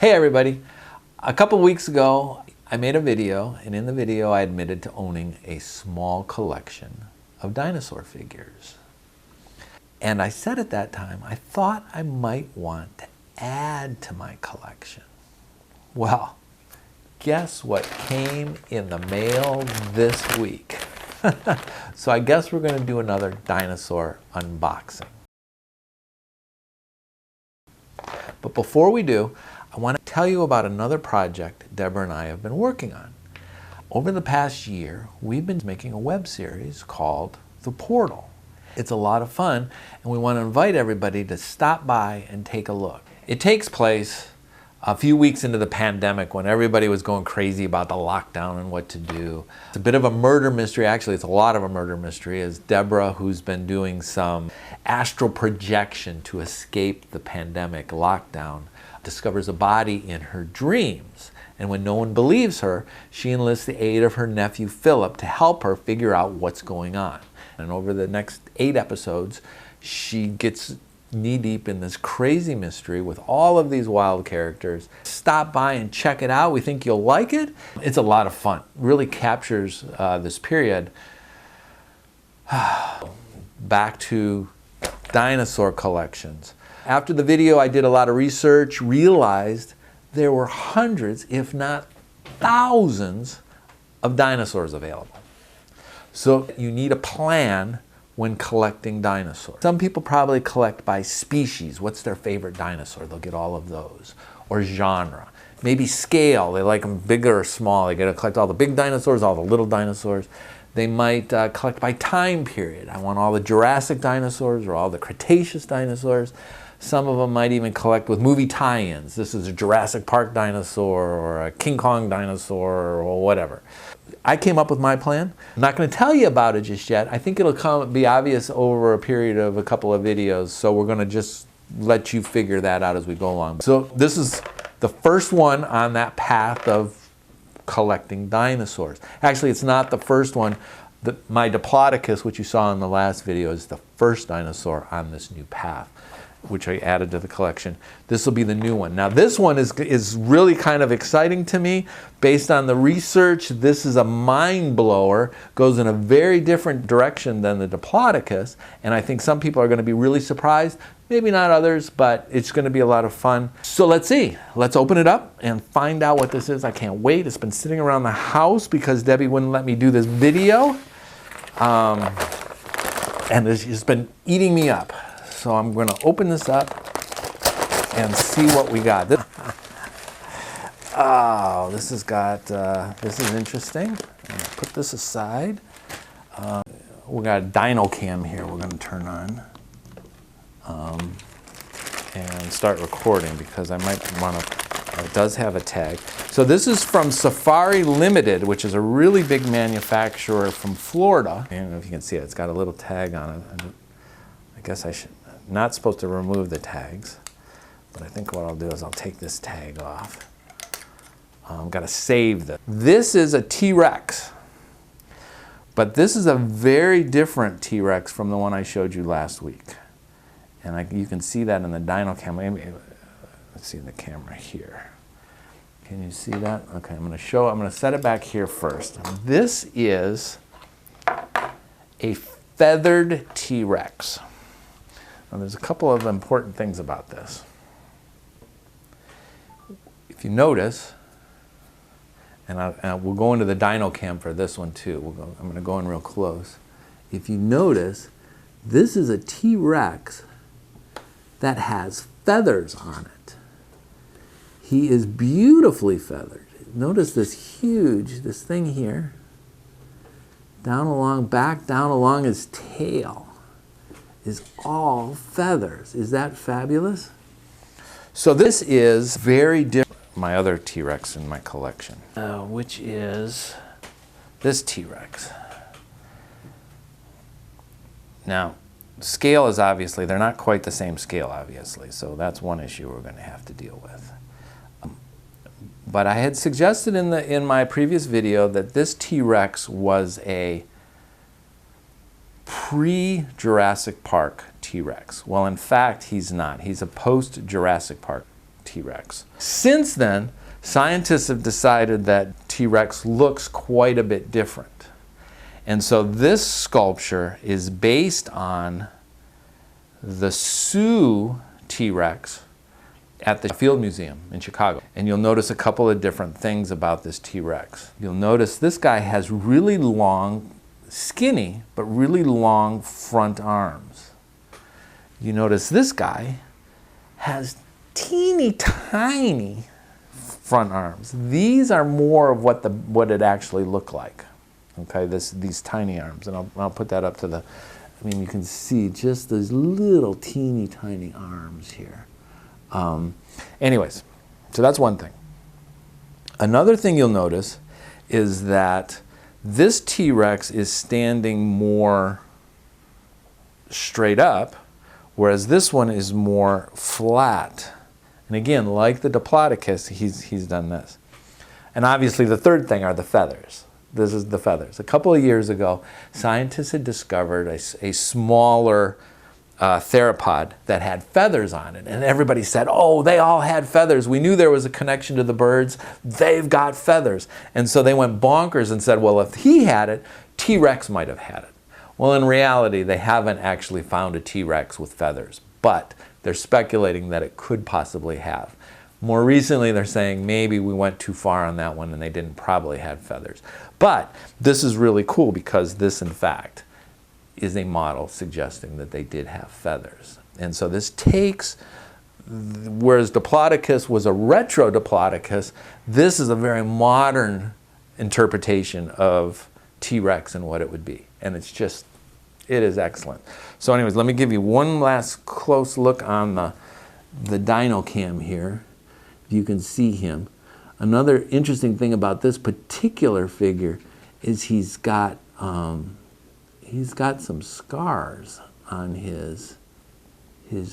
Hey everybody, a couple weeks ago I made a video, and in the video I admitted to owning a small collection of dinosaur figures. And I said at that time I thought I might want to add to my collection. Well, guess what came in the mail this week? So I guess we're going to do another dinosaur unboxing. But before we do, I want to tell you about another project Deborah and I have been working on. Over the past year, we've been making a web series called The Portal. It's a lot of fun, and we want to invite everybody to stop by and take a look. It takes place a few weeks into the pandemic when everybody was going crazy about the lockdown and what to do. It's a bit of a murder mystery. Actually, it's a lot of a murder mystery, as Deborah, who's been doing some astral projection to escape the pandemic lockdown, discovers a body in her dreams. And when no one believes her, she enlists the aid of her nephew Philip to help her figure out what's going on. And over the next 8 episodes, she gets knee-deep in this crazy mystery with all of these wild characters. Stop by and check it out. We think you'll like it. It's a lot of fun. It really captures this period. Back to dinosaur collections. After the video, I did a lot of research, realized there were hundreds, if not thousands, of dinosaurs available. So you need a plan when collecting dinosaurs. Some people probably collect by species. What's their favorite dinosaur? They'll get all of those. Or genre. Maybe scale. They like them bigger or small. They get to collect all the big dinosaurs, all the little dinosaurs. They might collect by time period. I want all the Jurassic dinosaurs or all the Cretaceous dinosaurs. Some of them might even collect with movie tie-ins. This is a Jurassic Park dinosaur or a King Kong dinosaur or whatever. I came up with my plan. I'm not going to tell you about it just yet. I think it'll be obvious over a period of a couple of videos, so we're going to just let you figure that out as we go along. So this is the first one on that path of collecting dinosaurs. Actually, it's not the first one. My Diplodocus, which you saw in the last video, is the first dinosaur on this new path, which I added to the collection. This will be the new one. Now this one is really kind of exciting to me. Based on the research, this is a mind blower, goes in a very different direction than the Diplodocus, and I think some people are going to be really surprised. Maybe not others, but it's going to be a lot of fun. So let's see. Let's open it up and find out what this is. I can't wait. It's been sitting around the house because Debbie wouldn't let me do this video. And it's just been eating me up. So I'm going to open this up and see what we got. Oh, this has got, this is interesting. I'm going to put this aside. We got a dino cam here we're going to turn on and start recording because I might want to, it does have a tag. So this is from Safari Ltd, which is a really big manufacturer from Florida. I don't know if you can see it. It's got a little tag on it. I guess I should. Not supposed to remove the tags, but I think what I'll do is I'll take this tag off. I've got to save this. This is a T-Rex, but this is a very different T-Rex from the one I showed you last week. And you can see that in the dino camera. Let's see the camera here. Can you see that? Okay, I'm going to set it back here first. This is a feathered T-Rex. Now, there's a couple of important things about this. If you notice, and we'll go into the dino cam for this one too. I'm going to go in real close. If you notice, this is a T-Rex that has feathers on it. He is beautifully feathered. Notice this thing here, down along his tail, is all feathers. Is that fabulous? So this is very different from my other T-Rex in my collection, which is this T-Rex. Now, scale is obviously, they're not quite the same scale, obviously, so that's one issue we're going to have to deal with. But I had suggested in my previous video that this T-Rex was a pre-Jurassic Park T-Rex. Well, in fact, he's not. He's a post-Jurassic Park T-Rex. Since then, scientists have decided that T-Rex looks quite a bit different. And so this sculpture is based on the Sioux T-Rex at the Field Museum in Chicago. And you'll notice a couple of different things about this T-Rex. You'll notice this guy has really long, skinny, but really long front arms. You notice this guy has teeny tiny front arms. These are more of what it actually looked like. Okay, these tiny arms, and I'll put that up to the, I mean, you can see just those little teeny tiny arms here. Anyways, so that's one thing. Another thing you'll notice is that this T-Rex is standing more straight up, whereas this one is more flat. And again, like the Diplodocus, he's done this. And obviously the third thing are the feathers. This is the feathers. A couple of years ago, scientists had discovered a smaller theropod that had feathers on it. And everybody said, oh, they all had feathers. We knew there was a connection to the birds. They've got feathers. And so they went bonkers and said, well, if he had it, T-Rex might have had it. Well, in reality, they haven't actually found a T-Rex with feathers, but they're speculating that it could possibly have. More recently, they're saying maybe we went too far on that one and they didn't probably have feathers. But this is really cool because this, in fact, is a model suggesting that they did have feathers. And so this takes, whereas Diplodocus was a retro Diplodocus, this is a very modern interpretation of T-Rex and what it would be. And it's just, it is excellent. So anyways, let me give you one last close look on the dino cam here. If you can see him. Another interesting thing about this particular figure is he's got some scars on his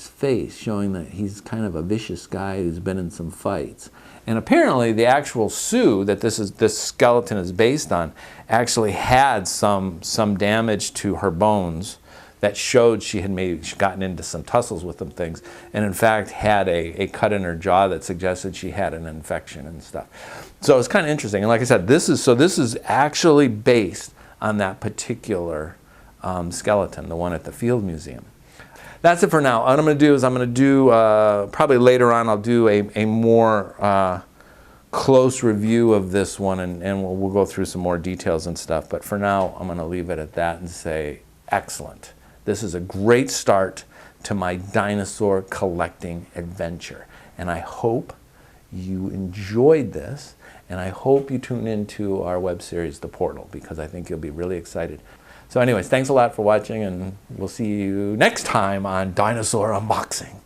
face, showing that he's kind of a vicious guy who's been in some fights. And apparently the actual Sioux that this skeleton is based on actually had some damage to her bones that showed she had maybe gotten into some tussles with them things, and in fact had a cut in her jaw that suggested she had an infection and stuff. So it's kind of interesting. And like I said, this is actually based on that particular skeleton, the one at the Field Museum. That's it for now. What I'm going to do is probably later on I'll do a more close review of this one, and we'll go through some more details and stuff. But for now, I'm going to leave it at that and say excellent. This is a great start to my dinosaur collecting adventure. And I hope you enjoyed this, and I hope you tune into our web series, The Portal, because I think you'll be really excited. So anyways, thanks a lot for watching, and we'll see you next time on Dinosaur Unboxing.